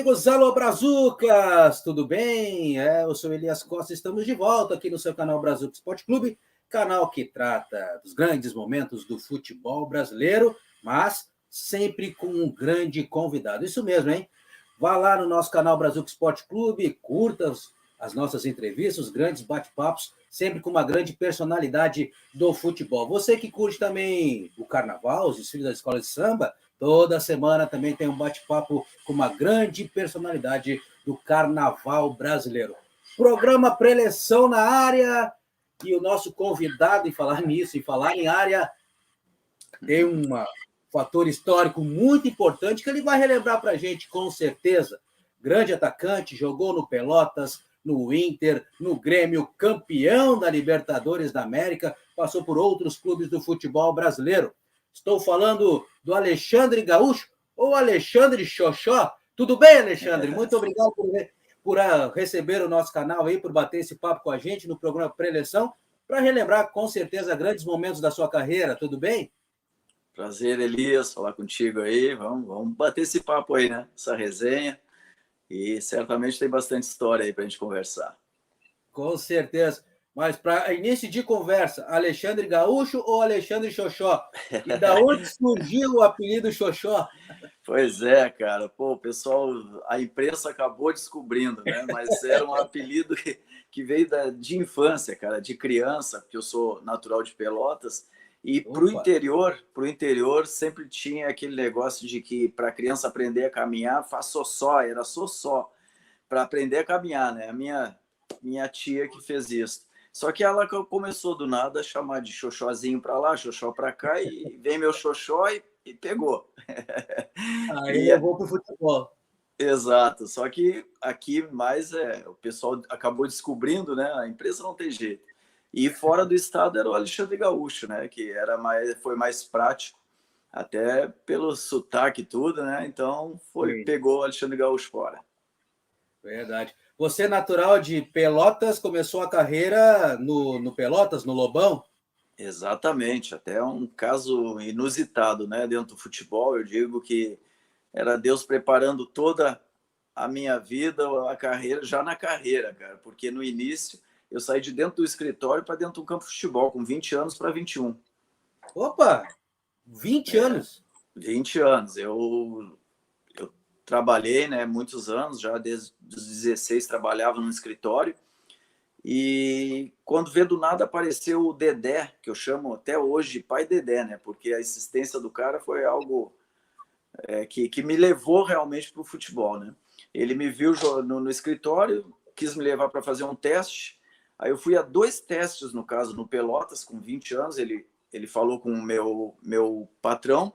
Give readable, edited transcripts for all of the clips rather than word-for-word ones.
amigos, alô Brazucas, tudo bem? Eu sou Elias Costa, estamos de volta aqui no seu canal Brazuca Esporte Clube, canal que trata dos grandes momentos do futebol brasileiro, mas sempre com um grande convidado. Isso mesmo, hein? Vá lá no nosso canal Brazuca Esporte Clube, curta as nossas entrevistas, os grandes bate-papos, sempre com uma grande personalidade do futebol. Você que curte também o carnaval, os desfiles da escola de samba, toda semana também tem um bate-papo com uma grande personalidade do carnaval brasileiro. Programa Preleção na área, e o nosso convidado, em falar nisso, em falar em área, tem um fator histórico muito importante que ele vai relembrar para a gente, com certeza. Grande atacante, jogou no Pelotas, no Inter, no Grêmio, campeão da Libertadores da América, passou por outros clubes do futebol brasileiro. Estou falando do Alexandre Gaúcho, ou Alexandre Xoxó. Tudo bem, Alexandre? Muito obrigado por receber o nosso canal aí, por bater esse papo com a gente no programa Preleção, para relembrar, com certeza, grandes momentos da sua carreira. Tudo bem? Prazer, Elias, falar contigo aí. Vamos bater esse papo aí, né? Essa resenha. E certamente tem bastante história aí para a gente conversar. Com certeza. Mas para início de conversa, Alexandre Gaúcho ou Alexandre Xoxó? E da onde surgiu o apelido Xoxó? Pois é, cara. Pô, o pessoal, a imprensa acabou descobrindo, né? Mas era um apelido que veio de infância, cara, de criança, porque eu sou natural de Pelotas. E pro interior sempre tinha aquele negócio de que para a criança aprender a caminhar, faz sossó, era sossó para aprender a caminhar, né? A minha tia que fez isso. Só que ela começou do nada a chamar de xoxózinho para lá, xoxó para cá, e vem meu xoxó e pegou. Aí levou para o futebol. Exato, só que aqui mais o pessoal acabou descobrindo, né? A empresa não tem jeito. E fora do estado era o Alexandre Gaúcho, né? Que foi mais prático, até pelo sotaque e tudo, né? Então pegou o Alexandre Gaúcho fora. Verdade. Você é natural de Pelotas, começou a carreira no Pelotas, no Lobão? Exatamente, até um caso inusitado, né? Dentro do futebol, eu digo que era Deus preparando toda a minha vida, a carreira, já na carreira, cara, porque no início eu saí de dentro do escritório para dentro do campo de futebol, com 20 anos para 21. Opa! 20 anos? 20 anos. Eu trabalhei, né, muitos anos, já desde os 16 trabalhava no escritório, e quando vê do nada apareceu o Dedé, que eu chamo até hoje pai Dedé, né, porque a existência do cara foi algo que me levou realmente para o futebol, né. Ele me viu no escritório, quis me levar para fazer um teste, aí eu fui a 2 testes, no caso, no Pelotas, com 20 anos, ele falou com o meu patrão,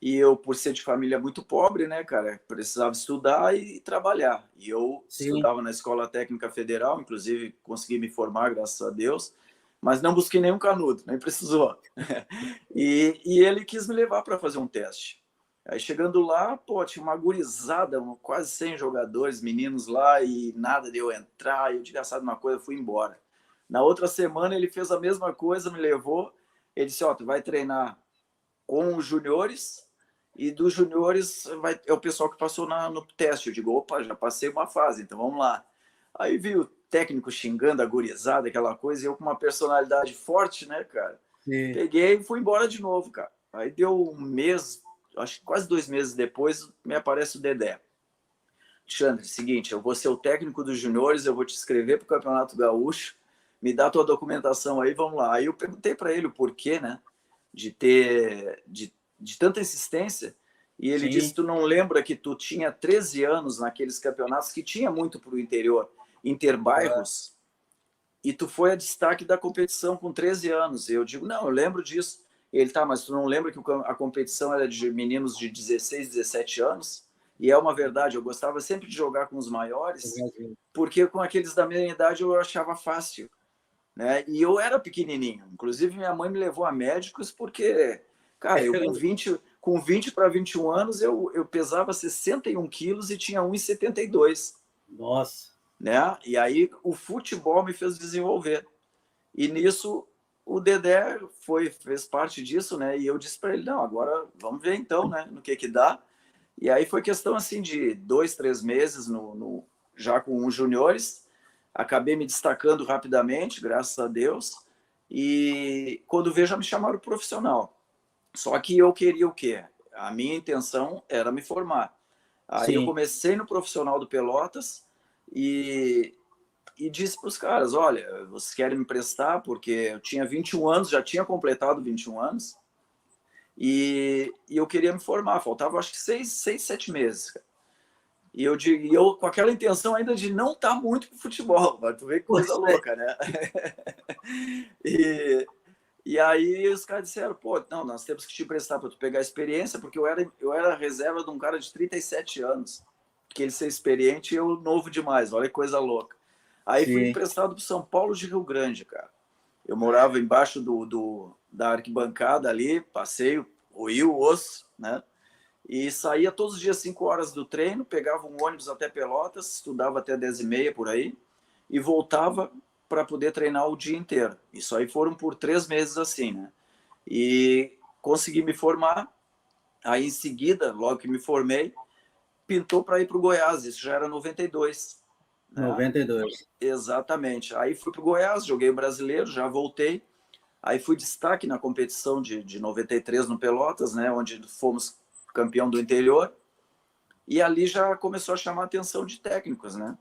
e eu, por ser de família muito pobre, né, cara, precisava estudar e trabalhar. E eu estudava na Escola Técnica Federal, inclusive consegui me formar, graças a Deus, mas não busquei nenhum canudo, nem precisou. E ele quis me levar para fazer um teste. Aí chegando lá, pô, tinha uma gurizada, quase 100 jogadores, meninos lá, e nada de eu entrar. E eu digo, sabe uma coisa, fui embora. Na outra semana ele fez a mesma coisa, me levou. Ele disse, tu vai treinar com os juniores, e dos juniores é o pessoal que passou no teste. Eu digo, opa, já passei uma fase, então vamos lá. Aí vi o técnico xingando a gurizada, aquela coisa, e eu com uma personalidade forte, né, cara? Sim. Peguei e fui embora de novo, cara. Aí deu um mês, acho que quase 2 meses depois, me aparece o Dedé. Alexandre, seguinte, eu vou ser o técnico dos juniores, eu vou te inscrever para o Campeonato Gaúcho, me dá a tua documentação aí, vamos lá. Aí eu perguntei para ele o porquê, né, de tanta insistência, e ele disse, tu não lembra que tu tinha 13 anos naqueles campeonatos que tinha muito para o interior, interbairros, e tu foi a destaque da competição com 13 anos. E eu digo, não, eu lembro disso. Ele, tá, mas tu não lembra que a competição era de meninos de 16, 17 anos? E é uma verdade, eu gostava sempre de jogar com os maiores, porque com aqueles da minha idade eu achava fácil, né? E eu era pequenininho. Inclusive, minha mãe me levou a médicos porque, cara, eu com 20 para 21 anos, eu pesava 61 quilos e tinha 1,72. Nossa! Né? E aí o futebol me fez desenvolver. E nisso o Dedé fez parte disso, né? E eu disse para ele, não, agora vamos ver então, né? No que dá. E aí foi questão assim de 2, 3 meses já com os juniores. Acabei me destacando rapidamente, graças a Deus. E quando vejo, já me chamaram profissional. Só que eu queria o quê? A minha intenção era me formar. Aí eu Sim. comecei no profissional do Pelotas e, e disse para os caras, olha, vocês querem me emprestar? Porque eu tinha 21 anos, já tinha completado 21 anos, e eu queria me formar. Faltava acho que 6, 7 meses. E eu com aquela intenção ainda de não estar muito pro futebol, mas tu vê que coisa louca, né? E aí os caras disseram, pô, não, nós temos que te emprestar para tu pegar experiência, porque eu era reserva de um cara de 37 anos, que ele ser experiente e eu novo demais, olha que coisa louca. Aí fui Sim. emprestado para São Paulo de Rio Grande, cara. Eu morava embaixo da arquibancada ali, passei o rio, o osso, né? E saía todos os dias 5 horas do treino, pegava um ônibus até Pelotas, estudava até 10h30 por aí, e voltava para poder treinar o dia inteiro. Isso aí foram por 3 meses assim, né? E consegui me formar. Aí em seguida, logo que me formei, pintou para ir para o Goiás. Isso já era 92, né? 92. Exatamente. Aí fui para o Goiás, joguei o brasileiro, já voltei. Aí fui destaque na competição de 93 no Pelotas, né? Onde fomos campeão do interior. E ali já começou a chamar a atenção de técnicos, né?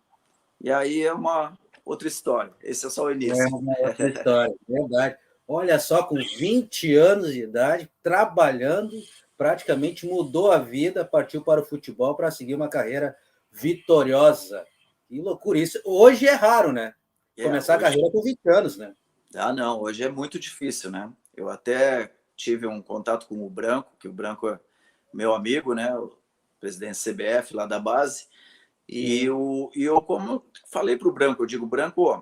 E aí é uma outra história. Esse é só o É início. uma outra história, verdade. Olha só, com 20 anos de idade, trabalhando, praticamente mudou a vida, partiu para o futebol para seguir uma carreira vitoriosa. Que loucura. Isso hoje é raro, né? Começar a Hoje. carreira com 20 anos, né? Ah, não, hoje é muito difícil, né? Eu até tive um contato com o Branco, que o Branco é meu amigo, né? O presidente CBF lá da base. Sim, E eu como falei para o Branco, eu digo, Branco, ó,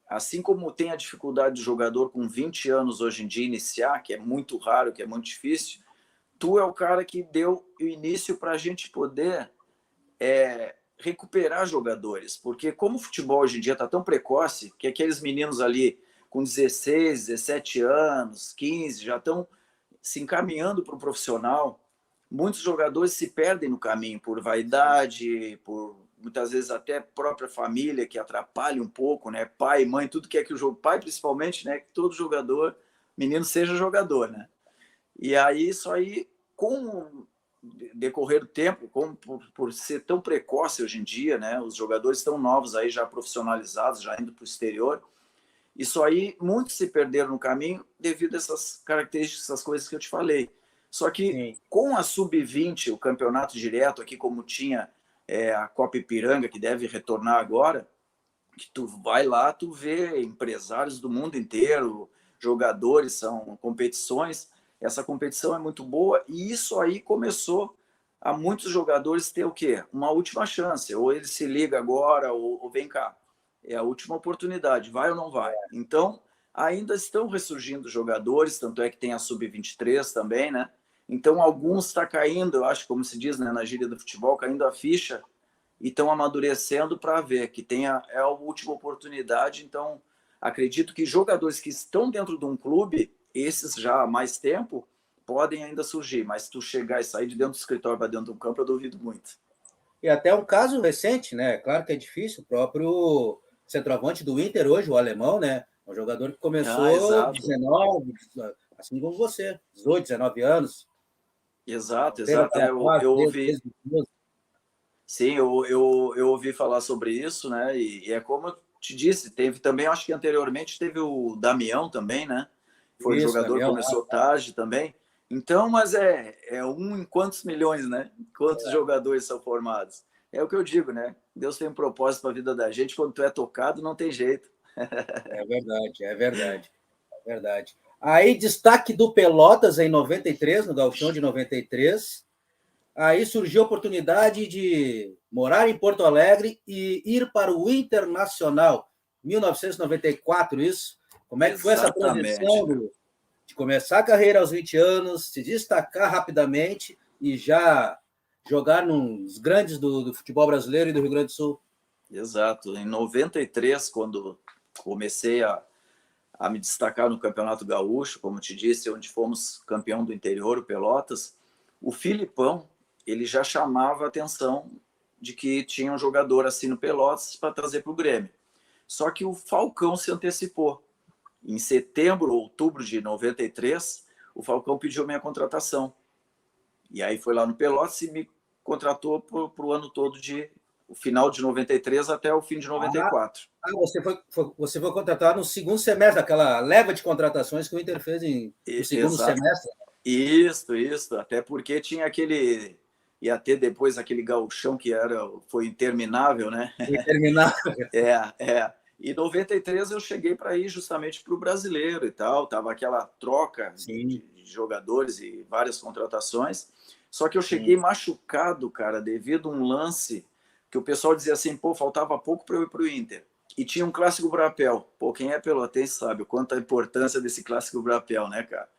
assim como tem a dificuldade do jogador com 20 anos hoje em dia iniciar, que é muito raro, que é muito difícil, tu é o cara que deu o início para a gente poder recuperar jogadores, porque como o futebol hoje em dia está tão precoce, que aqueles meninos ali com 16, 17 anos, 15, já estão se encaminhando para o profissional, muitos jogadores se perdem no caminho por vaidade, por muitas vezes até própria família que atrapalha um pouco, né? Pai, mãe, tudo que é que o jogo, pai principalmente, né? Que todo jogador, menino seja jogador, né? E aí isso aí, com o decorrer do tempo, por ser tão precoce hoje em dia, né? Os jogadores estão novos aí já profissionalizados, já indo para o exterior. Isso aí, muitos se perderam no caminho devido a essas características, essas coisas que eu te falei. Só que sim. com a Sub-20, o campeonato direto aqui, como tinha a Copa Ipiranga, que deve retornar agora, que tu vai lá, tu vê empresários do mundo inteiro, jogadores, são competições. Essa competição é muito boa e isso aí começou a muitos jogadores ter o quê? Uma última chance. Ou ele se liga agora, ou vem cá. É a última oportunidade, vai ou não vai? Então, ainda estão ressurgindo jogadores, tanto é que tem a Sub-23 também, né? Então, alguns está caindo, eu acho, como se diz, né, na gíria do futebol, caindo a ficha e estão amadurecendo para ver que é a última oportunidade. Então, acredito que jogadores que estão dentro de um clube, esses já há mais tempo, podem ainda surgir, mas tu chegar e sair de dentro do escritório para dentro do campo, eu duvido muito. E até um caso recente, né? Claro que é difícil, o próprio centroavante do Inter hoje, o alemão, né? Um jogador que Ah, começou exato. 19, assim como você, 18, 19 anos, Exato, não teve exato. aquela fase Eu ouvi, desde os sim, eu ouvi falar sobre isso, né? E é como eu te disse, teve também, acho que anteriormente teve o Damião também, né? Foi um isso, jogador que Damião. começou tarde também. Então, mas é um em quantos milhões, né? Quantos jogadores são formados? É o que eu digo, né? Deus tem um propósito para a vida da gente. Quando tu é tocado, não tem jeito. É verdade, é verdade, é verdade. Aí, destaque do Pelotas em 93, no Gauchão de 93. Aí surgiu a oportunidade de morar em Porto Alegre e ir para o Internacional, 1994, isso. Como é que foi essa Exatamente, transição cara. de começar a carreira aos 20 anos, se destacar rapidamente e já jogar nos grandes do futebol brasileiro e do Rio Grande do Sul? Exato. Em 93, quando comecei a me destacar no Campeonato Gaúcho, como te disse, onde fomos campeão do interior, o Pelotas. O Filipão, ele já chamava a atenção de que tinha um jogador assim no Pelotas para trazer para o Grêmio. Só que o Falcão se antecipou. Em setembro, outubro de 93, o Falcão pediu minha contratação. E aí foi lá no Pelotas e me contratou para o ano todo, o final de 93 até o fim de 94. Você foi contratado no segundo semestre, aquela leva de contratações que o Inter fez no segundo semestre. Isso. Até porque tinha ia ter depois aquele gauchão que foi interminável, né? Interminável. E em 93 eu cheguei para ir justamente para o brasileiro e tal. Tava aquela troca de jogadores e várias contratações. Só que eu cheguei machucado, cara, devido a um lance que o pessoal dizia assim, pô, faltava pouco para eu ir para o Inter. E tinha um clássico Brapel. Pô, quem é pelotense sabe o quanto a importância desse clássico Brapel, né, cara?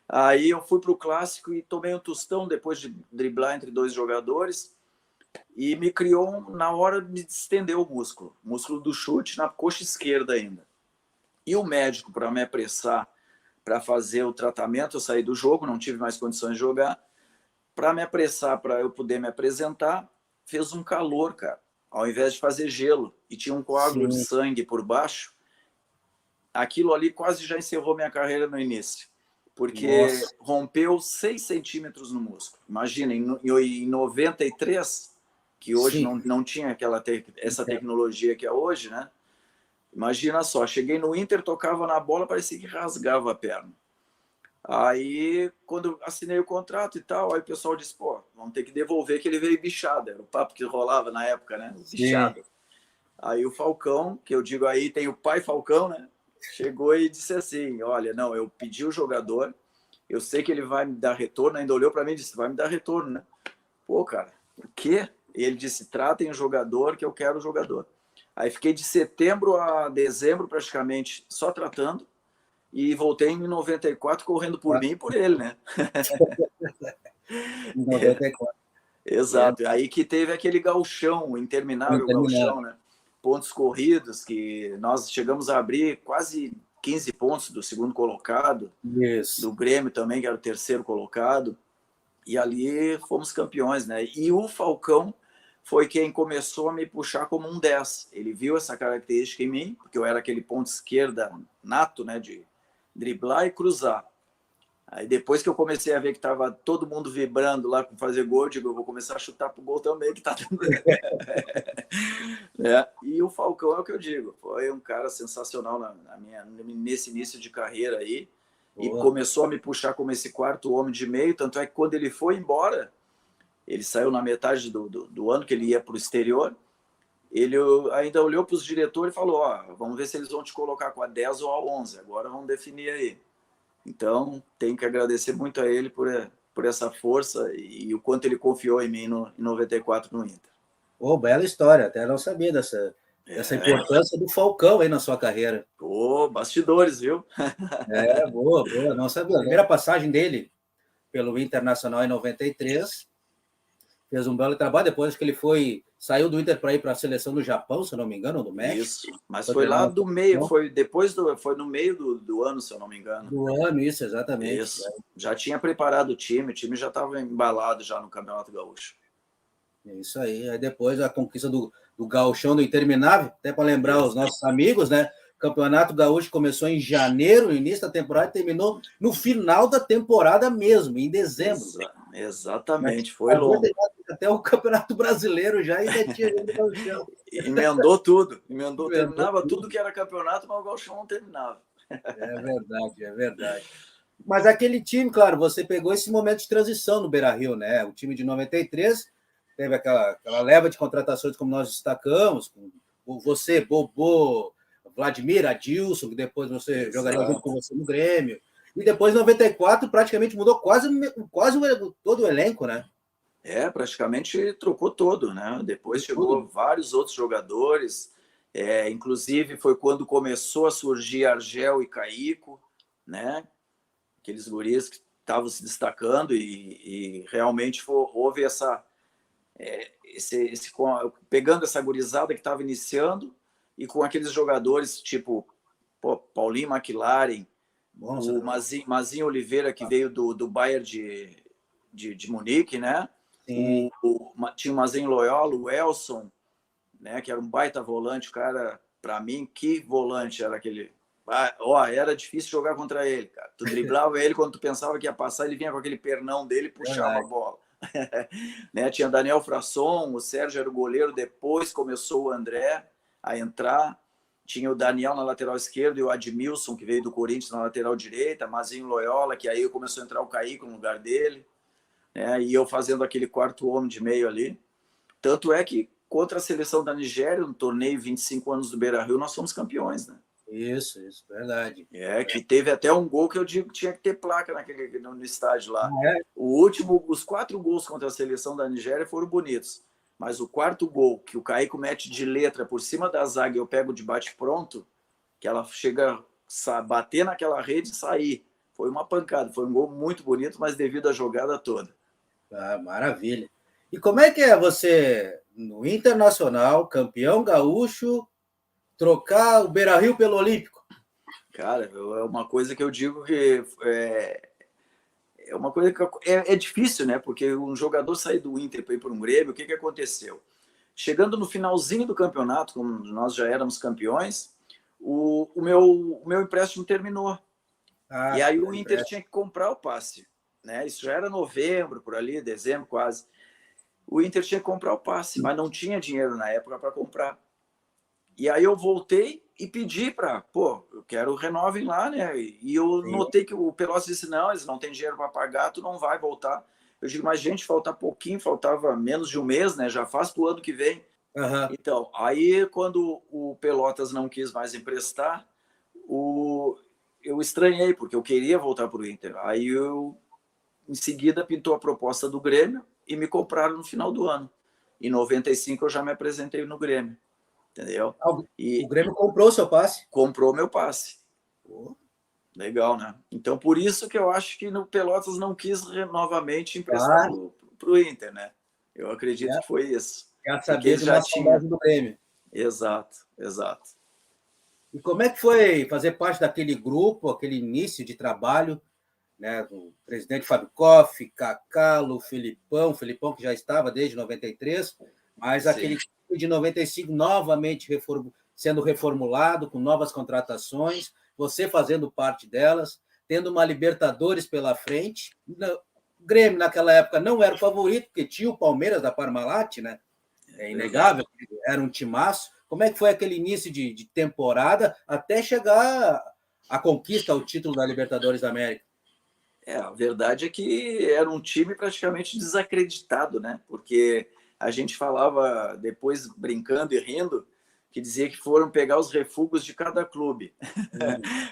Aí eu fui para o clássico e tomei um tostão depois de driblar entre dois jogadores e me criou, na hora de estender o músculo do chute na coxa esquerda ainda. E o médico, para me apressar para fazer o tratamento, eu saí do jogo, não tive mais condições de jogar, para me apressar, para eu poder me apresentar, fez um calor, cara, ao invés de fazer gelo, e tinha um coágulo de sangue por baixo, aquilo ali quase já encerrou minha carreira no início, porque rompeu 6 centímetros no músculo. Imagina, em 93, que hoje não tinha essa tecnologia que é hoje, né? Imagina só, cheguei no Inter, tocava na bola, parecia que rasgava a perna. Aí, quando assinei o contrato e tal, aí o pessoal disse, pô, vamos ter que devolver que ele veio bichado. Era o papo que rolava na época, né? Bichado. Aí o Falcão, que eu digo aí, tem o pai Falcão, né? Chegou e disse assim, olha, não, eu pedi o jogador, eu sei que ele vai me dar retorno, ainda olhou para mim e disse, vai me dar retorno, né? Pô, cara, o quê? E ele disse, tratem o jogador que eu quero o jogador. Aí fiquei de setembro a dezembro praticamente só tratando, e voltei em 94 correndo por mim e por ele, né? Em 94. Exato. Aí que teve aquele gauchão, o interminável gauchão, né? Pontos corridos, que nós chegamos a abrir quase 15 pontos do segundo colocado, do Grêmio também, que era o terceiro colocado, e ali fomos campeões, né? E o Falcão foi quem começou a me puxar como um 10. Ele viu essa característica em mim, porque eu era aquele ponto esquerda nato, né? De driblar e cruzar. Aí depois que eu comecei a ver que estava todo mundo vibrando lá para fazer gol, eu digo, eu vou começar a chutar pro gol também, que tá dando. E o Falcão é o que eu digo, foi um cara sensacional nesse início de carreira aí, e começou a me puxar como esse quarto homem de meio, tanto é que quando ele foi embora, ele saiu na metade do ano que ele ia para o exterior, ele ainda olhou para os diretores e falou, vamos ver se eles vão te colocar com a 10 ou a 11, agora vamos definir aí. Então, tenho que agradecer muito a ele por essa força e o quanto ele confiou em mim em 94 no Inter. Bela história, até não sabia dessa importância do Falcão aí na sua carreira. Bastidores, viu? Boa, não sabia. A primeira passagem dele pelo Internacional em 93, fez um belo trabalho, depois que ele saiu do Inter para ir para a seleção do Japão, se eu não me engano, ou do México. Isso, mas foi lá do meio, foi no meio do ano, se eu não me engano. Do ano, isso, exatamente. Isso, já tinha preparado o time já estava embalado já no Campeonato Gaúcho. Isso aí, aí depois a conquista do gauchão do Interminável, até para lembrar os nossos amigos, né? O Campeonato Gaúcho começou em janeiro, no início da temporada, e terminou no final da temporada mesmo, em dezembro. Exatamente, foi longo. Até o Campeonato Brasileiro já ainda tinha o gauchão. Emendou tudo, terminava tudo que era campeonato, mas o gauchão não terminava. É verdade. Mas aquele time, claro, você pegou esse momento de transição no Beira-Rio, né? O time de 93 teve aquela leva de contratações, como nós destacamos, com você, Bobô, Vladimir, Adilson, que depois você jogaria junto com você no Grêmio. E depois, em 94, praticamente mudou quase todo o elenco, né? Praticamente trocou todo, né? Depois chegou vários outros jogadores, inclusive foi quando começou a surgir Argel e Caico, né? Aqueles guris que estavam se destacando e realmente houve pegando essa gurizada que estava iniciando e com aqueles jogadores tipo Paulinho McLaren, o Mazinho Oliveira, que veio do Bayern de Munique, né? Sim. Tinha o Mazinho Loyola, o Elson, né, que era um baita volante, o cara, para mim, que volante era aquele. Era difícil jogar contra ele, cara. Tu driblava ele quando tu pensava que ia passar, ele vinha com aquele pernão dele e puxava a bola. Né? Tinha Daniel Frasson, o Sérgio era o goleiro, depois começou o André a entrar. Tinha o Daniel na lateral esquerda e o Admilson, que veio do Corinthians, na lateral direita, Mazinho Loyola, que aí começou a entrar o Kaique no lugar dele, né? E eu fazendo aquele quarto homem de meio ali. Tanto é que contra a seleção da Nigéria, no torneio 25 anos do Beira-Rio, nós fomos campeões, né? Isso, verdade. Que teve até um gol que eu digo que tinha que ter placa no estádio lá. Os 4 gols contra a seleção da Nigéria foram bonitos, mas o quarto gol, que o Kaique mete de letra por cima da zaga e eu pego de bate-pronto, que ela chega a bater naquela rede e sair. Foi uma pancada, foi um gol muito bonito, mas devido à jogada toda. Maravilha. E como é que é você, no Internacional, campeão gaúcho, trocar o Beira-Rio pelo Olímpico? Cara, é uma coisa que eu digo que é uma coisa que é difícil, né? Porque um jogador sair do Inter para ir para um Grêmio, o que aconteceu? Chegando no finalzinho do campeonato, como nós já éramos campeões, o meu empréstimo terminou. E aí o Inter tinha que comprar o passe, né? Isso já era novembro, por ali, dezembro quase. O Inter tinha que comprar o passe, mas não tinha dinheiro na época para comprar. E aí eu voltei e pedi eu quero renovem lá, né? E eu notei que o Pelotas disse, não, eles não têm dinheiro para pagar, tu não vai voltar. Eu digo, mas gente, falta pouquinho, faltava menos de um mês, né? Já faz pro ano que vem. Então, aí quando o Pelotas não quis mais emprestar, eu estranhei, porque eu queria voltar pro Inter. Aí em seguida, pintou a proposta do Grêmio e me compraram no final do ano. Em 95 eu já me apresentei no Grêmio. Entendeu? O Grêmio comprou o seu passe? Comprou meu passe. Legal, né? Então, por isso que eu acho que no Pelotas não quis novamente emprestar para o Inter, né? Eu acredito que foi isso. Quer saber de uma saudade do Grêmio. Exato. E como é que foi fazer parte daquele grupo, aquele início de trabalho, né, do presidente Fábio Koff, Cacalo, Felipão que já estava desde 93, mas aquele de 95 novamente sendo reformulado, com novas contratações, você fazendo parte delas, tendo uma Libertadores pela frente. O Grêmio, naquela época, não era o favorito, porque tinha o Palmeiras da Parmalat, né? É inegável, era um timaço. Como é que foi aquele início de temporada até chegar à conquista, ao título da Libertadores da América? A verdade é que era um time praticamente desacreditado, né? Porque a gente falava depois, brincando e rindo, que dizia que foram pegar os refugos de cada clube.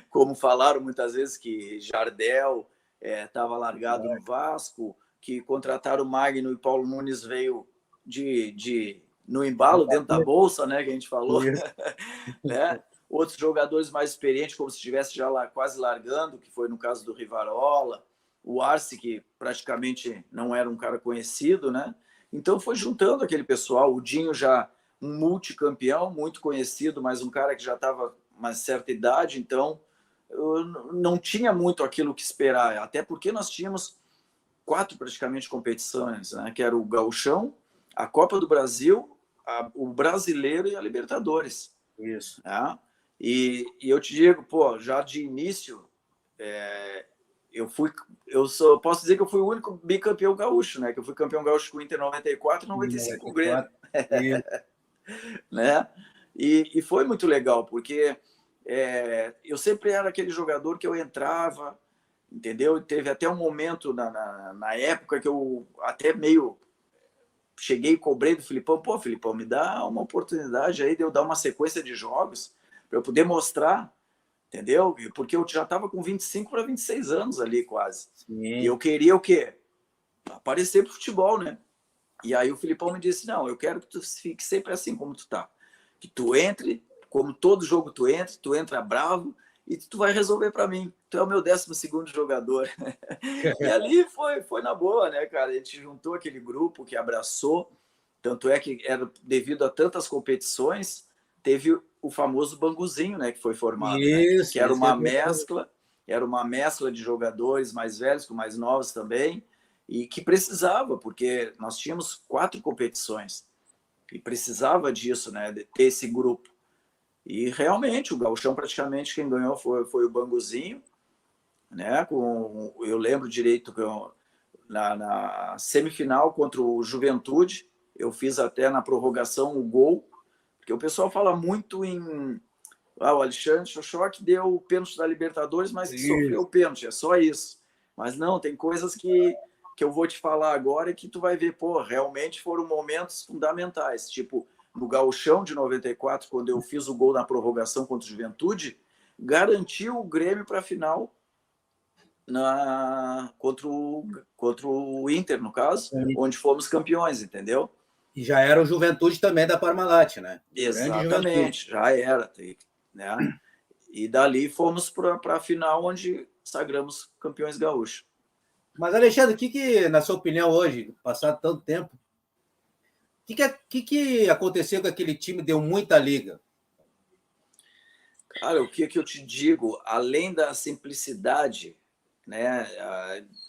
Como falaram muitas vezes que Jardel estava largado no Vasco, que contrataram o Magno e Paulo Nunes veio no embalo, dentro da bolsa, né? Que a gente falou. Né? Outros jogadores mais experientes, como se estivesse já lá quase largando, que foi no caso do Rivarola, o Arce, que praticamente não era um cara conhecido, né? Então foi juntando aquele pessoal, o Dinho já um multicampeão, muito conhecido, mas um cara que já estava uma certa idade, então não tinha muito aquilo que esperar, até porque nós tínhamos 4 praticamente competições, né? Que era o Gauchão, a Copa do Brasil, o Brasileiro e a Libertadores. Isso. Né? E eu te digo, já de início, posso dizer que eu fui o único bicampeão gaúcho, né? Que eu fui campeão gaúcho com o Inter 94 e 95 com o Grêmio. Né? E foi muito legal, porque eu sempre era aquele jogador que eu entrava, entendeu? Teve até um momento na época que eu até meio cheguei e cobrei do Filipão, Filipão, me dá uma oportunidade aí de eu dar uma sequência de jogos para eu poder mostrar, entendeu? Porque eu já estava com 25 para 26 anos ali quase. Sim. E eu queria o quê? Aparecer pro futebol, né? E aí o Filipão me disse, não, eu quero que tu fique sempre assim como tu tá. Que tu entre, como todo jogo tu entra bravo e tu vai resolver para mim. Tu é o meu 12º jogador. E ali foi na boa, né, cara? A gente juntou aquele grupo que abraçou, tanto é que era devido a tantas competições, teve o famoso Banguzinho, né, que foi formado, isso, né? Que era uma mescla de jogadores mais velhos com mais novos também. e que precisava, porque nós tínhamos 4 competições e precisava disso, né, de ter esse grupo. E realmente o Gauchão praticamente quem ganhou foi o Banguzinho, né? Eu lembro direito que na semifinal contra o Juventude, eu fiz até na prorrogação o gol, porque o pessoal fala muito em o Alexandre Xoxoc deu o pênalti da Libertadores, mas que sofreu o pênalti, é só isso. Mas não, tem coisas que eu vou te falar agora e que tu vai ver, pô, realmente foram momentos fundamentais. Tipo, no Gauchão de 94, quando eu fiz o gol na prorrogação contra o Juventude, garantiu o Grêmio para a final contra o Inter, no caso, onde fomos campeões, entendeu? E já era o Juventude também da Parmalat, né? Exatamente, já era, né? E dali fomos para a final, onde sagramos campeões gaúchos. Mas, Alexandre, o que, na sua opinião, hoje, passado tanto tempo, o que aconteceu com aquele time deu muita liga? Cara, o que eu te digo, além da simplicidade, né,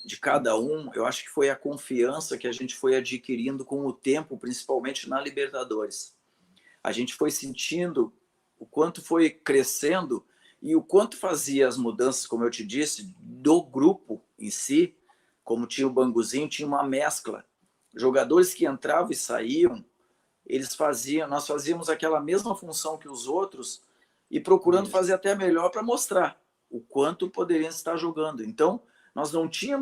de cada um, eu acho que foi a confiança que a gente foi adquirindo com o tempo, principalmente na Libertadores. A gente foi sentindo o quanto foi crescendo e o quanto fazia as mudanças, como eu te disse, do grupo em si, como tinha o Banguzinho, tinha uma mescla. Jogadores que entravam e saíam, nós fazíamos aquela mesma função que os outros e procurando fazer até melhor para mostrar o quanto poderiam estar jogando. Então, nós não tinha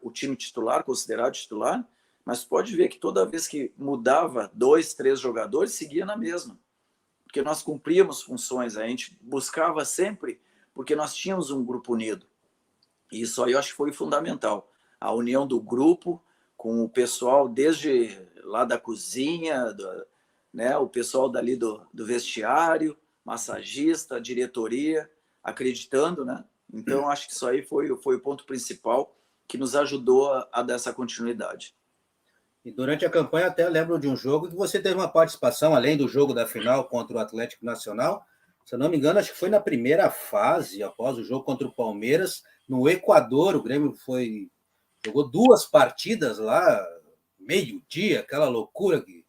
o time titular, considerado titular, mas pode ver que toda vez que mudava 2, 3 jogadores, seguia na mesma. Porque nós cumpríamos funções, a gente buscava sempre, porque nós tínhamos um grupo unido. E isso aí eu acho que foi fundamental. A união do grupo com o pessoal desde lá da cozinha, né, o pessoal dali do vestiário, massagista, diretoria, acreditando, né? Então, acho que isso aí foi o ponto principal que nos ajudou a dar essa continuidade. E durante a campanha até lembro de um jogo que você teve uma participação, além do jogo da final contra o Atlético Nacional, se eu não me engano, acho que foi na primeira fase, após o jogo contra o Palmeiras, no Equador, o Grêmio jogou 2 partidas lá, meio-dia, aquela loucura que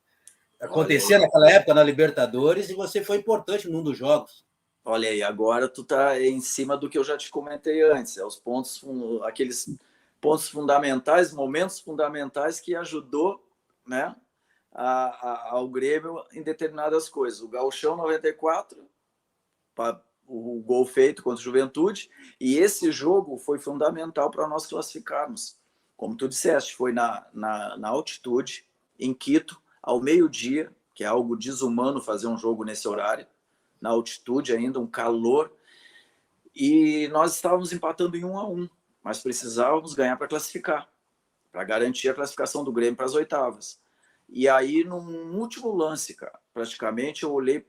acontecia naquela época na Libertadores, e você foi importante num dos jogos. Olha aí, agora tu tá em cima do que eu já te comentei antes, aqueles pontos fundamentais, momentos fundamentais que ajudou, né, ao Grêmio em determinadas coisas. O Gauchão 94, o gol feito contra o Juventude, e esse jogo foi fundamental para nós classificarmos. Como tu disseste, foi na altitude, em Quito, ao meio-dia, que é algo desumano fazer um jogo nesse horário, na altitude ainda, um calor, e nós estávamos empatando em 1-1, mas precisávamos ganhar para classificar, para garantir a classificação do Grêmio para as oitavas. E aí, num último lance, cara, praticamente, eu olhei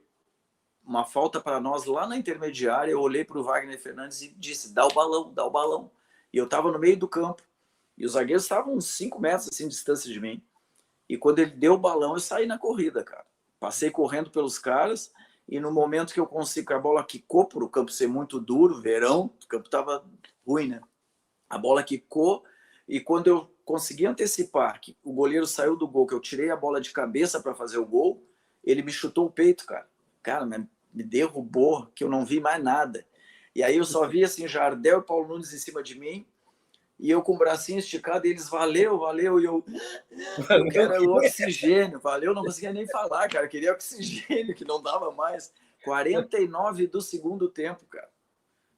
uma falta para nós lá na intermediária, eu olhei para o Wagner Fernandes e disse, dá o balão, dá o balão. E eu estava no meio do campo, e os zagueiros estavam uns 5 metros assim, de distância de mim. E quando ele deu o balão, eu saí na corrida, cara. Passei correndo pelos caras, e no momento que eu consigo, a bola quicou, por o campo ser muito duro, verão, o campo estava ruim, né? A bola quicou, e quando eu consegui antecipar que o goleiro saiu do gol, que eu tirei a bola de cabeça para fazer o gol, ele me chutou o peito, cara. Cara, me derrubou, que eu não vi mais nada. E aí eu só vi assim, Jardel e Paulo Nunes em cima de mim, e eu com o bracinho esticado, e eles, valeu, e eu quero o oxigênio, valeu, não conseguia nem falar, cara, eu queria oxigênio, que não dava mais. 49 do segundo tempo, cara,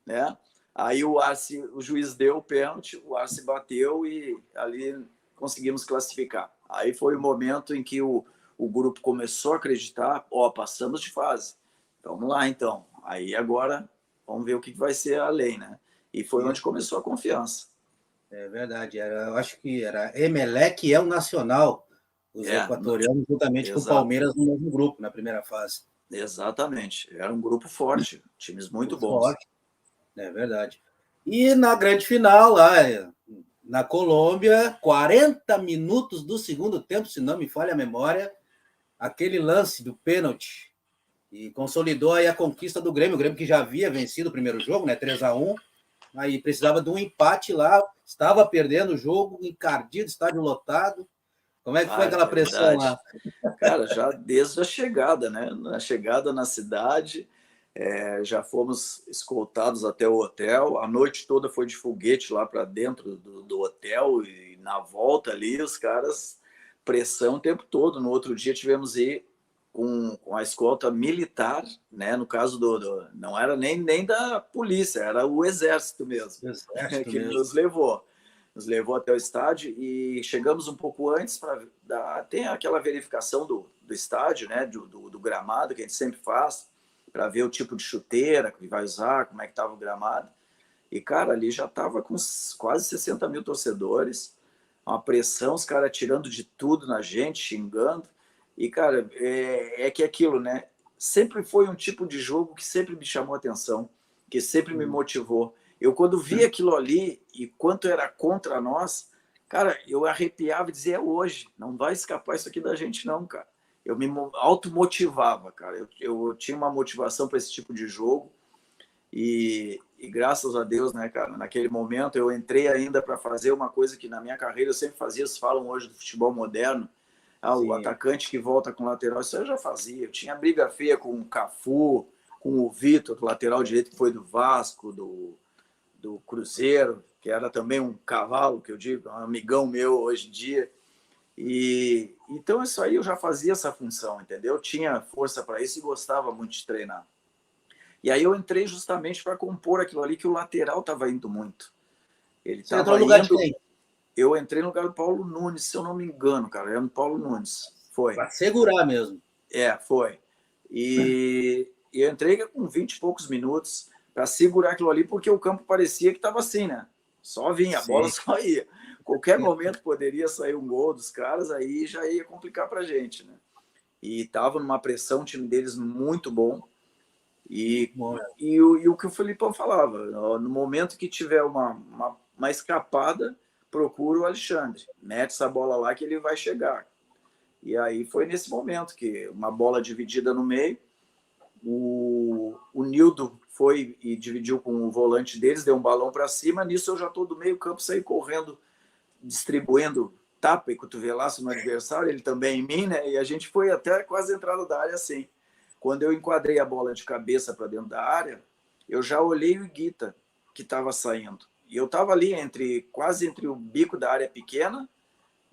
né? Aí o juiz deu o pênalti, o Arce bateu e ali conseguimos classificar. Aí foi o momento em que o grupo começou a acreditar, passamos de fase. Vamos lá, então. Aí agora vamos ver o que vai ser a lei, né? E foi onde começou a confiança. É verdade, eu acho que era Emelec e El Nacional, os equatorianos, juntamente com o Palmeiras no mesmo grupo, na primeira fase. Exatamente, era um grupo forte, times muito bons. Forte. É verdade. E na grande final, lá na Colômbia, 40 minutos do segundo tempo, se não me falha a memória, aquele lance do pênalti, e consolidou aí a conquista do Grêmio, o Grêmio que já havia vencido o primeiro jogo, né, 3-1, Aí precisava de um empate lá, estava perdendo o jogo, encardido, estádio lotado. Como é que foi aquela pressão verdade. lá? Cara, já desde a chegada, né? Na chegada na cidade, já fomos escoltados até o hotel. A noite toda foi de foguete lá para dentro do hotel e na volta ali, os caras, pressão o tempo todo. No outro dia tivemos ir com a escolta militar, né? No caso não era nem da polícia, era o exército mesmo, Exército que mesmo. nos levou. Nos levou até o estádio e chegamos um pouco antes para dar. Tem aquela verificação do estádio, né? Do gramado que a gente sempre faz, para ver o tipo de chuteira que vai usar, como é que estava o gramado. E, cara, ali já estava com quase 60 mil torcedores, uma pressão, os caras tirando de tudo na gente, xingando. E, cara, é que aquilo, né? Sempre foi um tipo de jogo que sempre me chamou a atenção, que sempre me motivou. Eu, quando vi aquilo ali e quanto era contra nós, cara, eu arrepiava e dizia, é hoje, não vai escapar isso aqui da gente não, cara. Eu me automotivava, cara. Eu tinha uma motivação para esse tipo de jogo e graças a Deus, né, cara, naquele momento eu entrei ainda para fazer uma coisa que na minha carreira eu sempre fazia, eles falam hoje do futebol moderno, o Sim. atacante que volta com lateral, isso eu já fazia. Eu tinha briga feia com o Cafu, com o Vitor, do lateral direito que foi do Vasco, do Cruzeiro, que era também um cavalo, que eu digo, um amigão meu hoje em dia. E então isso aí eu já fazia essa função, entendeu? Eu tinha força para isso e gostava muito de treinar. E aí eu entrei justamente para compor aquilo ali que o lateral estava indo muito. Ele Você entrou estava no lugar de indo. quem? Eu entrei no lugar do Paulo Nunes, se eu não me engano, cara. Era no Paulo Nunes. Foi. Para segurar mesmo. Foi. E eu entrei com 20 e poucos minutos para segurar aquilo ali, porque o campo parecia que estava assim, né? Só vinha, a bola Sim. só ia. Qualquer momento poderia sair um gol dos caras, aí já ia complicar para a gente, né? E estava numa pressão, o time deles muito bom. E o que o Felipão falava, no momento que tiver uma escapada, procura o Alexandre, mete essa bola lá que ele vai chegar. E aí foi nesse momento que uma bola dividida no meio, o Nildo foi e dividiu com o volante deles, deu um balão para cima, nisso eu já estou do meio campo, saí correndo, distribuindo tapa e cotovelaço no adversário, ele também em mim, né? E a gente foi até quase a entrada da área assim. Quando eu enquadrei a bola de cabeça para dentro da área, eu já olhei o Iguita, que estava saindo. E eu estava ali quase entre o bico da área pequena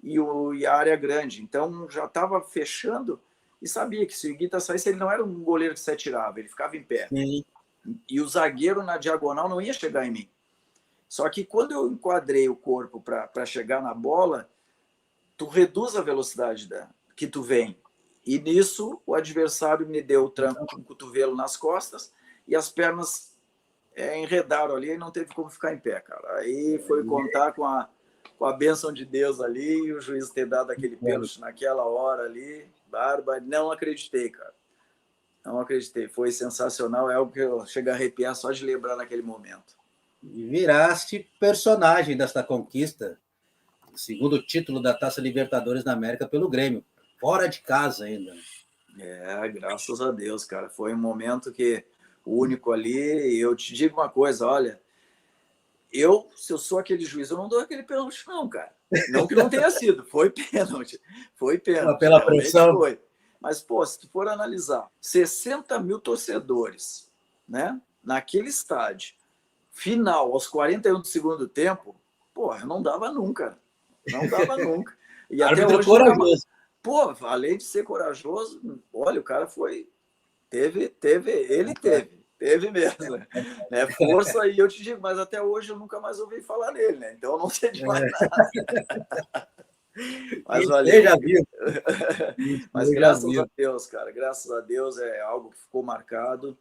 e a área grande. Então já estava fechando e sabia que se o Iguita saísse, ele não era um goleiro que se atirava, ele ficava em pé. Sim. E o zagueiro na diagonal não ia chegar em mim. Só que quando eu enquadrei o corpo para chegar na bola, tu reduz a velocidade que tu vem. E nisso o adversário me deu o tranco com o cotovelo nas costas e as pernas enredaram ali e não teve como ficar em pé, cara. Aí foi contar com a bênção de Deus ali e o juiz ter dado aquele pênalti naquela hora ali. Barba, não acreditei, cara. Não acreditei. Foi sensacional. É algo que eu chego a arrepiar só de lembrar naquele momento. E viraste personagem desta conquista, segundo título da Taça Libertadores da América pelo Grêmio, fora de casa ainda. Graças a Deus, cara. Foi um momento que o único ali. E eu te digo uma coisa, olha, se eu sou aquele juiz, eu não dou aquele pênalti, não, cara. Não que não tenha sido, foi pênalti. Foi pênalti, pela realmente pressão. foi. Mas, pô, se tu for analisar, 60 mil torcedores, né? Naquele estádio, final, aos 41 do segundo tempo, pô, eu não dava nunca. Não dava nunca. E até hoje. Corajoso. Pô, além de ser corajoso, olha, o cara foi. Teve mesmo. Né? Força, e eu te digo, mas até hoje eu nunca mais ouvi falar nele, né? Então eu não sei de mais nada. Mas valeu. Já viu. Mas graças a Deus, cara, graças a Deus é algo que ficou marcado.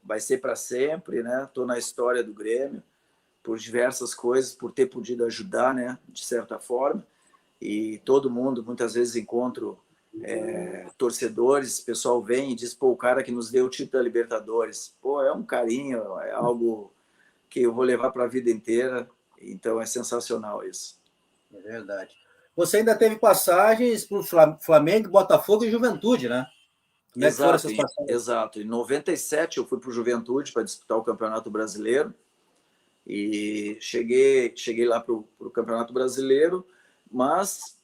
Vai ser para sempre, né? Estou na história do Grêmio por diversas coisas, por ter podido ajudar, né? De certa forma. E todo mundo, muitas vezes, encontro torcedores, o pessoal vem e diz, pô, o cara que nos deu o título da Libertadores. Pô, é um carinho, é algo que eu vou levar para a vida inteira. Então, é sensacional isso. É verdade. Você ainda teve passagens para o Flamengo, Botafogo e Juventude, né? Como é que foram essas passagens? Exato. Em 97, eu fui para o Juventude para disputar o Campeonato Brasileiro. E cheguei lá para o Campeonato Brasileiro, mas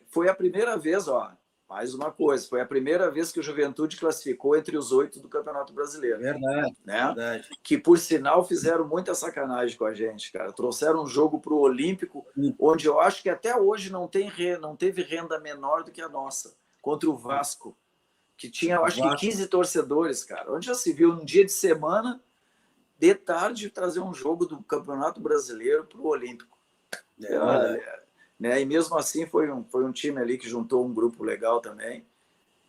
foi a primeira vez, ó, mais uma coisa, foi a primeira vez que o Juventude classificou entre os 8 do Campeonato Brasileiro. Verdade, né? verdade. Que, por sinal, fizeram muita sacanagem com a gente, cara. Trouxeram um jogo para o Olímpico, onde eu acho que até hoje não teve renda menor do que a nossa, contra o Vasco, que tinha, eu acho que 15 torcedores, cara. Onde já se viu um dia de semana, de tarde, trazer um jogo do Campeonato Brasileiro para o Olímpico. Né? E mesmo assim foi um time ali que juntou um grupo legal também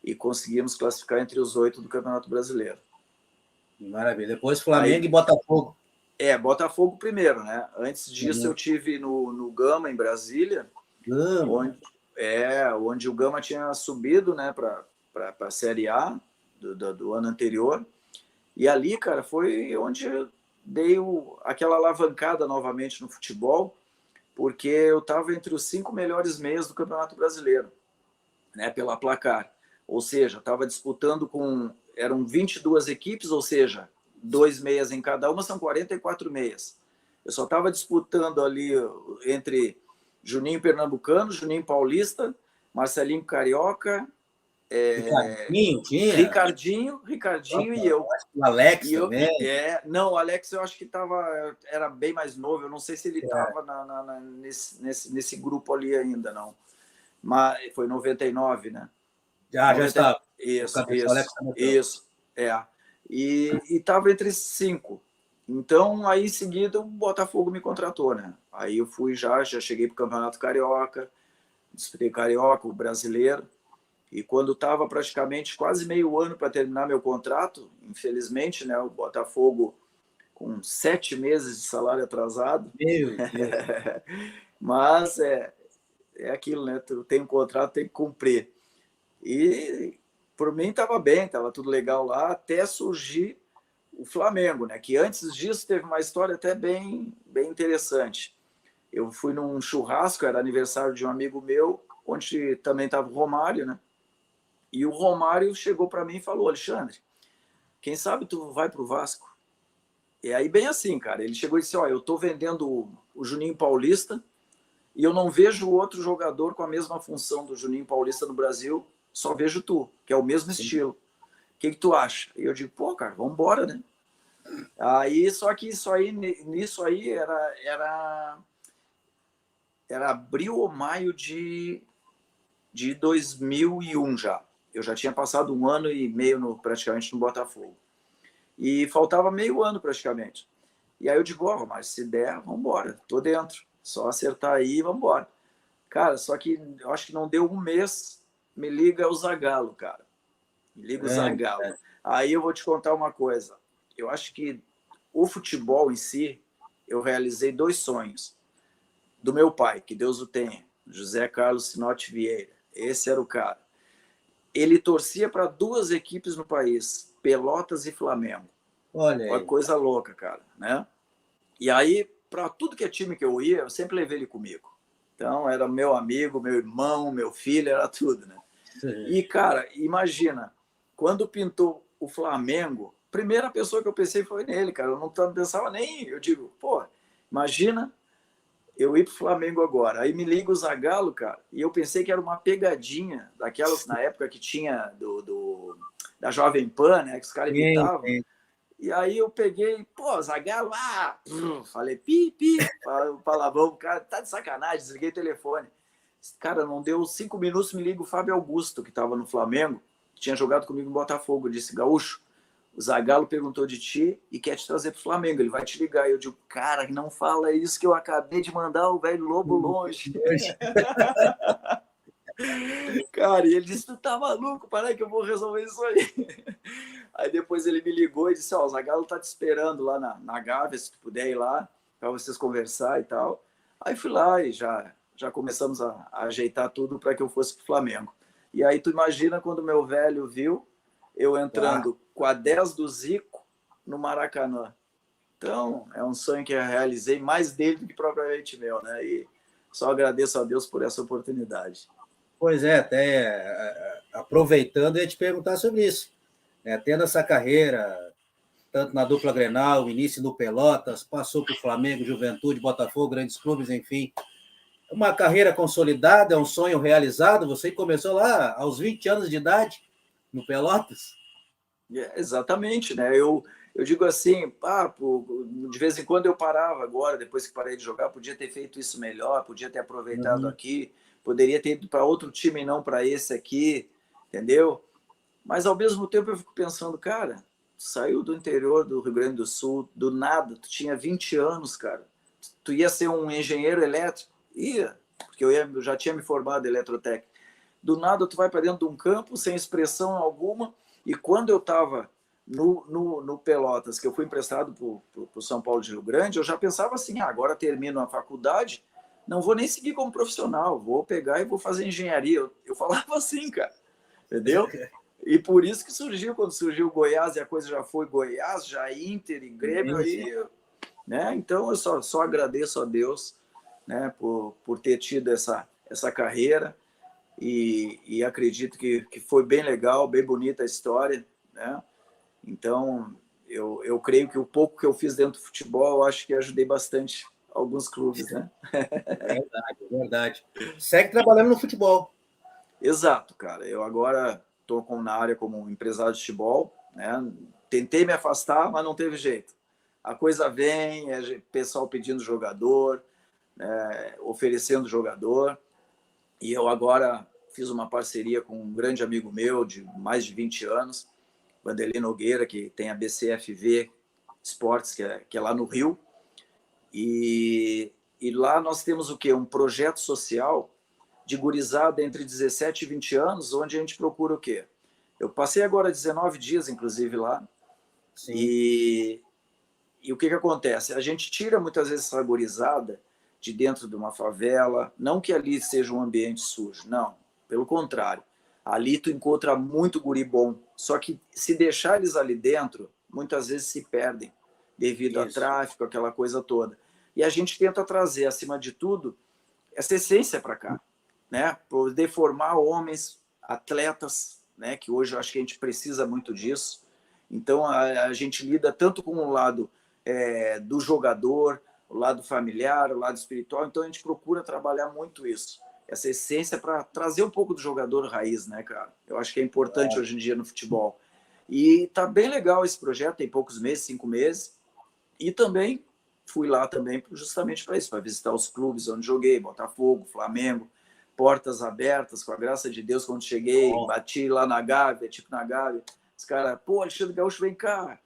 e conseguimos classificar entre os 8 do Campeonato Brasileiro. Maravilha. Depois Flamengo e Botafogo. Botafogo primeiro, né? Antes disso eu tive no Gama, em Brasília, onde o Gama tinha subido, né, para a Série A do ano anterior. E ali, cara, foi onde eu dei aquela alavancada novamente no futebol, porque eu estava entre os 5 melhores meias do Campeonato Brasileiro, né, pela placar. Ou seja, estava disputando eram 22 equipes, ou seja, 2 meias em cada uma, são 44 meias. Eu só estava disputando ali entre Juninho Pernambucano, Juninho Paulista, Marcelinho Carioca, Ricardinho e eu. O Alex também. Não, o Alex eu acho que era bem mais novo, eu não sei se ele estava nesse grupo ali ainda, não. Mas foi 99, né? Já estava. Isso. E estava entre 5. Então, aí em seguida, o Botafogo me contratou, né? Aí eu fui já cheguei para o Campeonato Carioca, disputei Carioca, o Brasileiro, e quando estava praticamente quase meio ano para terminar meu contrato, infelizmente, né, o Botafogo com 7 meses de salário atrasado. Meu Deus. Mas é aquilo, né? Tu tem um contrato, tem que cumprir. E por mim estava bem, estava tudo legal lá, até surgir o Flamengo, né? Que antes disso teve uma história até bem interessante. Eu fui num churrasco, era aniversário de um amigo meu, onde também estava o Romário, né? E o Romário chegou para mim e falou: Alexandre, quem sabe tu vai para o Vasco? E aí, bem assim, cara, ele chegou e disse: ó, eu estou vendendo o Juninho Paulista e eu não vejo outro jogador com a mesma função do Juninho Paulista no Brasil, só vejo tu, que é o mesmo estilo. O que tu acha? E eu digo: pô, cara, vamos embora, né? Aí, só que nisso aí era abril ou maio de 2001 já. Eu já tinha passado 1 ano e meio praticamente no Botafogo. E faltava meio ano praticamente. E aí eu digo: ó, mas se der, vamos embora, tô dentro. Só acertar aí e vamos embora. Cara, só que eu acho que não deu 1 mês, me liga o Zagallo, cara. Me liga o Zagallo. Aí eu vou te contar uma coisa. Eu acho que o futebol em si, eu realizei 2 sonhos. Do meu pai, que Deus o tenha, José Carlos Sinotti Vieira. Esse era o cara. Ele torcia para 2 equipes no país, Pelotas e Flamengo. Olha uma coisa louca, cara, né? E aí, para tudo que é time que eu ia, eu sempre levei ele comigo. Então, era meu amigo, meu irmão, meu filho, era tudo, né? Sim. E, cara, imagina, quando pintou o Flamengo, a primeira pessoa que eu pensei foi nele, cara. Eu não pensava nem... Eu digo, pô, imagina eu ir pro Flamengo agora. Aí me liga o Zagallo, cara, e eu pensei que era uma pegadinha daquelas na época que tinha da Jovem Pan, né? Que os caras imitavam. Sim. E aí eu peguei, pô, Zagallo, falei, pi, palavrão, cara, tá de sacanagem, desliguei o telefone. Cara, não deu 5 minutos, me liga o Fábio Augusto, que estava no Flamengo, que tinha jogado comigo no Botafogo, disse: Gaúcho, o Zagallo perguntou de ti e quer te trazer pro Flamengo, ele vai te ligar. E eu digo: cara, não fala isso que eu acabei de mandar o velho Lobo longe. Cara, e ele disse: tu tá maluco, para aí que eu vou resolver isso aí. Aí depois ele me ligou e disse: ó, o Zagallo tá te esperando lá na Gávea, se tu puder ir lá, para vocês conversar e tal. Aí fui lá e já começamos a ajeitar tudo para que eu fosse pro Flamengo. E aí tu imagina quando meu velho viu eu entrando com a 10 do Zico no Maracanã. Então, é um sonho que eu realizei, mais dele do que propriamente meu, né? E só agradeço a Deus por essa oportunidade. Pois é, até aproveitando, eu ia te perguntar sobre isso. Tendo essa carreira tanto na dupla Grenal, início no Pelotas, passou por Flamengo, Juventude, Botafogo, grandes clubes, enfim. Uma carreira consolidada, é um sonho realizado. Você começou lá aos 20 anos de idade, no Pelotas? Exatamente, né? Eu digo assim, de vez em quando eu parava agora, depois que parei de jogar, podia ter feito isso melhor, podia ter aproveitado aqui, poderia ter ido para outro time e não para esse aqui, entendeu? Mas ao mesmo tempo eu fico pensando, cara, tu saiu do interior do Rio Grande do Sul, do nada, tu tinha 20 anos, cara. Tu ia ser um engenheiro elétrico? Ia, porque eu já tinha me formado em eletrotécnica. Do nada tu vai para dentro de um campo sem expressão alguma, e quando eu estava no Pelotas, que eu fui emprestado para o São Paulo de Rio Grande, eu já pensava assim, agora termino a faculdade, não vou nem seguir como profissional, vou pegar e vou fazer engenharia. Eu falava assim, cara, entendeu? E por isso que surgiu, quando surgiu o Goiás, e a coisa já foi Goiás, já Inter e Grêmio, aí, né? Então eu só agradeço a Deus, né, por ter tido essa carreira, e acredito que foi bem legal, bem bonita a história, né? Então eu creio que o pouco que eu fiz dentro do futebol, eu acho que ajudei bastante alguns clubes, né? Verdade, verdade. Segue trabalhando no futebol. Exato, cara. Eu agora estou na área como empresário de futebol, né? Tentei me afastar, mas não teve jeito. A coisa vem, é pessoal pedindo jogador, né? Oferecendo jogador, e eu agora fiz uma parceria com um grande amigo meu de mais de 20 anos, Vanderlei Nogueira, que tem a BCFV Esportes, que é lá no Rio, e lá nós temos o quê? Um projeto social de gurizada entre 17 e 20 anos, onde a gente procura o quê? Eu passei agora 19 dias, inclusive, lá, Sim. e o que acontece? A gente tira muitas vezes essa gurizada de dentro de uma favela, não que ali seja um ambiente sujo, não, pelo contrário. Ali tu encontra muito guri bom, só que se deixar eles ali dentro, muitas vezes se perdem, devido a Isso. tráfico, aquela coisa toda. E a gente tenta trazer, acima de tudo, essa essência para cá, né? Poder formar homens, atletas, né? Que hoje eu acho que a gente precisa muito disso. Então a gente lida tanto com o lado do jogador, o lado familiar, o lado espiritual. Então a gente procura trabalhar muito isso, essa essência, para trazer um pouco do jogador raiz, né, cara? Eu acho que é importante hoje em dia no futebol. E tá bem legal esse projeto, tem poucos meses, 5 meses. E também fui lá também justamente para isso, para visitar os clubes onde joguei, Botafogo, Flamengo, portas abertas, com a graça de Deus. Quando cheguei, Bom. bati lá na Gávea, tipo na Gávea, os caras, pô, Alexandre Gaúcho, vem cá.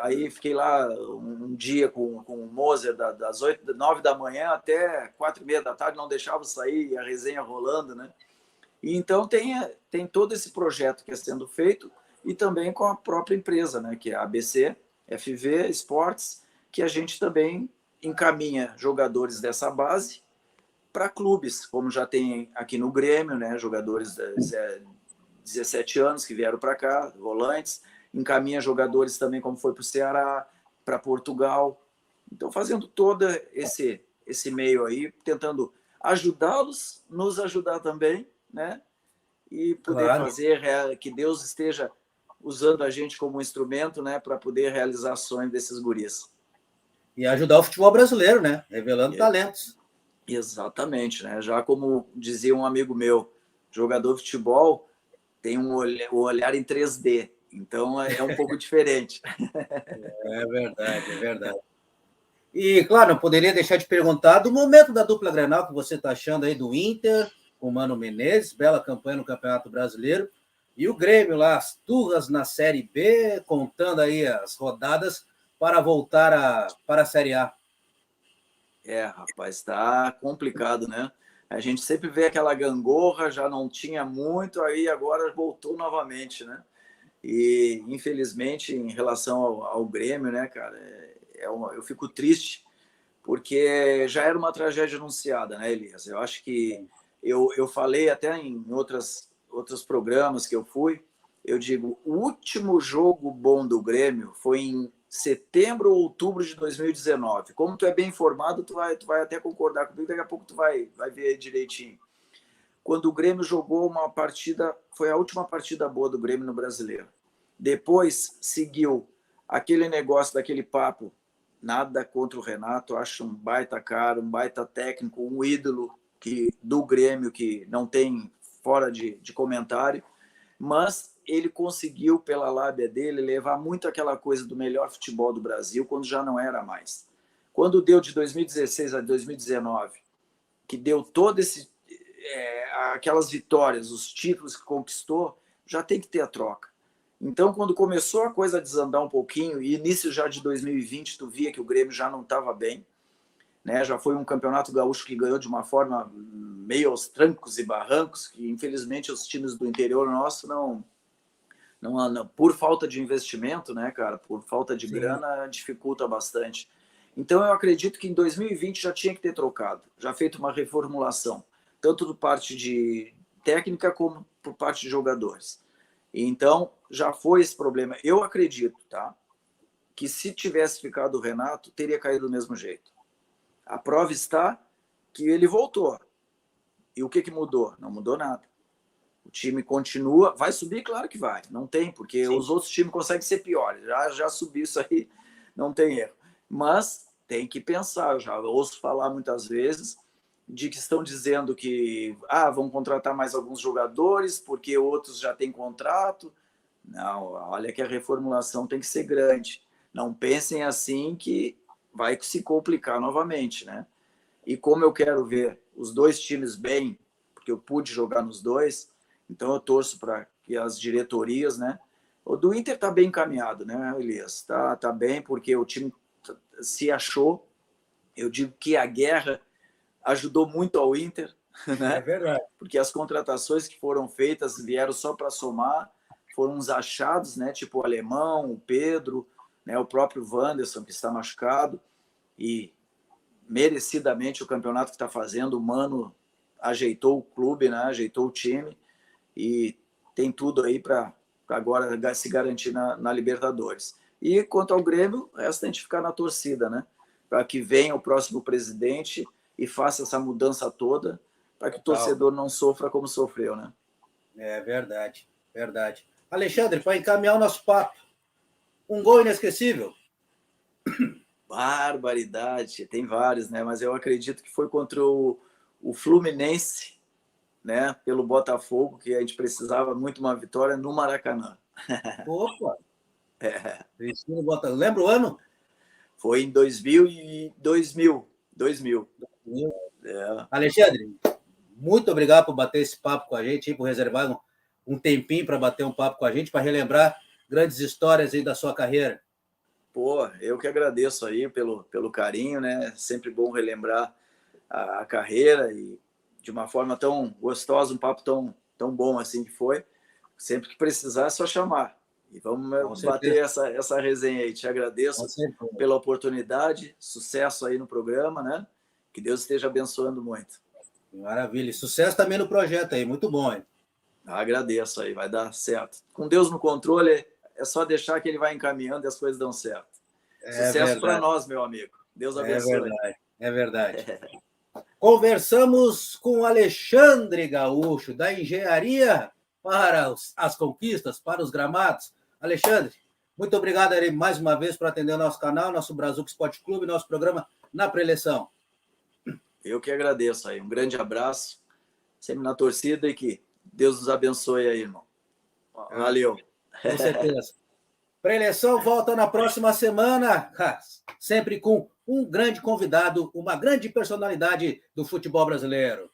Aí fiquei lá um dia com o Moser, das 9 da manhã até 4:30 da tarde, não deixava sair, a resenha rolando, né? E então tem todo esse projeto que é sendo feito, e também com a própria empresa, né, que é a ABC FV Esportes, que a gente também encaminha jogadores dessa base para clubes, como já tem aqui no Grêmio, né, jogadores de 17 anos que vieram para cá, volantes, encaminha jogadores também, como foi para o Ceará, para Portugal. Então, fazendo todo esse meio aí, tentando ajudá-los, nos ajudar também, né? E poder Claro. fazer, que Deus esteja usando a gente como instrumento, né, para poder realizar sonhos desses guris. E ajudar o futebol brasileiro, né? Revelando talentos. Exatamente, né? Já como dizia um amigo meu, jogador de futebol tem o olhar em 3D, então é um pouco diferente. É verdade, é verdade. E, claro, não poderia deixar de perguntar do momento da dupla Grenal que você está achando aí do Inter, com o Mano Menezes, bela campanha no Campeonato Brasileiro, e o Grêmio lá, as turras na Série B, contando aí as rodadas para voltar para a Série A. Rapaz, está complicado, né? A gente sempre vê aquela gangorra, já não tinha muito, aí agora voltou novamente, né? E, infelizmente, em relação ao Grêmio, né, cara, eu fico triste, porque já era uma tragédia anunciada, né, Elias? Eu acho que eu falei até em outros programas que eu fui, eu digo, o último jogo bom do Grêmio foi em setembro ou outubro de 2019. Como tu é bem informado, tu vai até concordar comigo, daqui a pouco tu vai ver direitinho. Quando o Grêmio jogou uma partida, foi a última partida boa do Grêmio no Brasileiro. Depois seguiu aquele negócio daquele papo, nada contra o Renato, acho um baita cara, um baita técnico, um ídolo do Grêmio que não tem fora de comentário, mas ele conseguiu, pela lábia dele, levar muito aquela coisa do melhor futebol do Brasil, quando já não era mais. Quando deu de 2016 a 2019, que deu todo aquelas vitórias, os títulos que conquistou, já tem que ter a troca. Então, quando começou a coisa a desandar um pouquinho, e início já de 2020, tu via que o Grêmio já não estava bem, né? Já foi um campeonato gaúcho que ganhou de uma forma meio aos trancos e barrancos, que infelizmente os times do interior nosso não por falta de investimento, né, cara, por falta de grana, dificulta bastante. Então eu acredito que em 2020 já tinha que ter trocado, já feito uma reformulação, tanto por parte de técnica como por parte de jogadores. Então já foi esse problema. Eu acredito, tá, que se tivesse ficado o Renato, teria caído do mesmo jeito. A prova está que ele voltou. E o que mudou? Não mudou nada. O time continua, vai subir? Claro que vai, não tem, porque os outros times conseguem ser piores, já subiu isso aí, não tem erro. Mas tem que pensar, eu já ouço falar muitas vezes de que estão dizendo que vão contratar mais alguns jogadores porque outros já têm contrato. Não, olha que a reformulação tem que ser grande. Não pensem assim que vai se complicar novamente, né? E como eu quero ver os dois times bem, porque eu pude jogar nos dois, então eu torço para que as diretorias, né? O do Inter está bem encaminhado, né, Elias? Tá bem, porque o time se achou. Eu digo que a guerra ajudou muito ao Inter, né? É verdade. Porque as contratações que foram feitas vieram só para somar, foram uns achados, né? Tipo o Alemão, o Pedro, né? O próprio Wanderson, que está machucado, e merecidamente o campeonato que está fazendo, o Mano ajeitou o clube, né? Ajeitou o time, e tem tudo aí para agora se garantir na Libertadores. E quanto ao Grêmio, resta a gente ficar na torcida, né? Para que venha o próximo presidente e faça essa mudança toda, para que o torcedor não sofra como sofreu, né? É verdade, verdade. Alexandre, para encaminhar o nosso papo, um gol inesquecível? Barbaridade, tem vários, né? Mas eu acredito que foi contra o Fluminense, né? Pelo Botafogo, que a gente precisava muito uma vitória no Maracanã. Opa! Lembra o ano? Foi em 2000. Alexandre, muito obrigado por bater esse papo com a gente, por reservar um tempinho para bater um papo com a gente, para relembrar grandes histórias aí da sua carreira. Pô, eu que agradeço aí pelo carinho, né? Sempre bom relembrar a carreira, e de uma forma tão gostosa, um papo tão bom assim que foi. Sempre que precisar é só chamar. E vamos bater essa resenha aí. Te agradeço pela oportunidade, sucesso aí no programa, né? Que Deus esteja abençoando muito. Maravilha. E sucesso também no projeto aí, muito bom, hein? Agradeço aí, vai dar certo. Com Deus no controle, é só deixar que ele vai encaminhando e as coisas dão certo. Sucesso para nós, meu amigo. Deus abençoe. É verdade. Conversamos com Alexandre Gaúcho, da engenharia para as conquistas, para os gramados. Alexandre, muito obrigado aí mais uma vez por atender o nosso canal, nosso Brazuca Esporte Clube, nosso programa na preleção. Eu que agradeço aí. Um grande abraço, sempre na torcida, e que Deus nos abençoe aí, irmão. Valeu. Com certeza. Preleção volta na próxima semana, sempre com um grande convidado, uma grande personalidade do futebol brasileiro.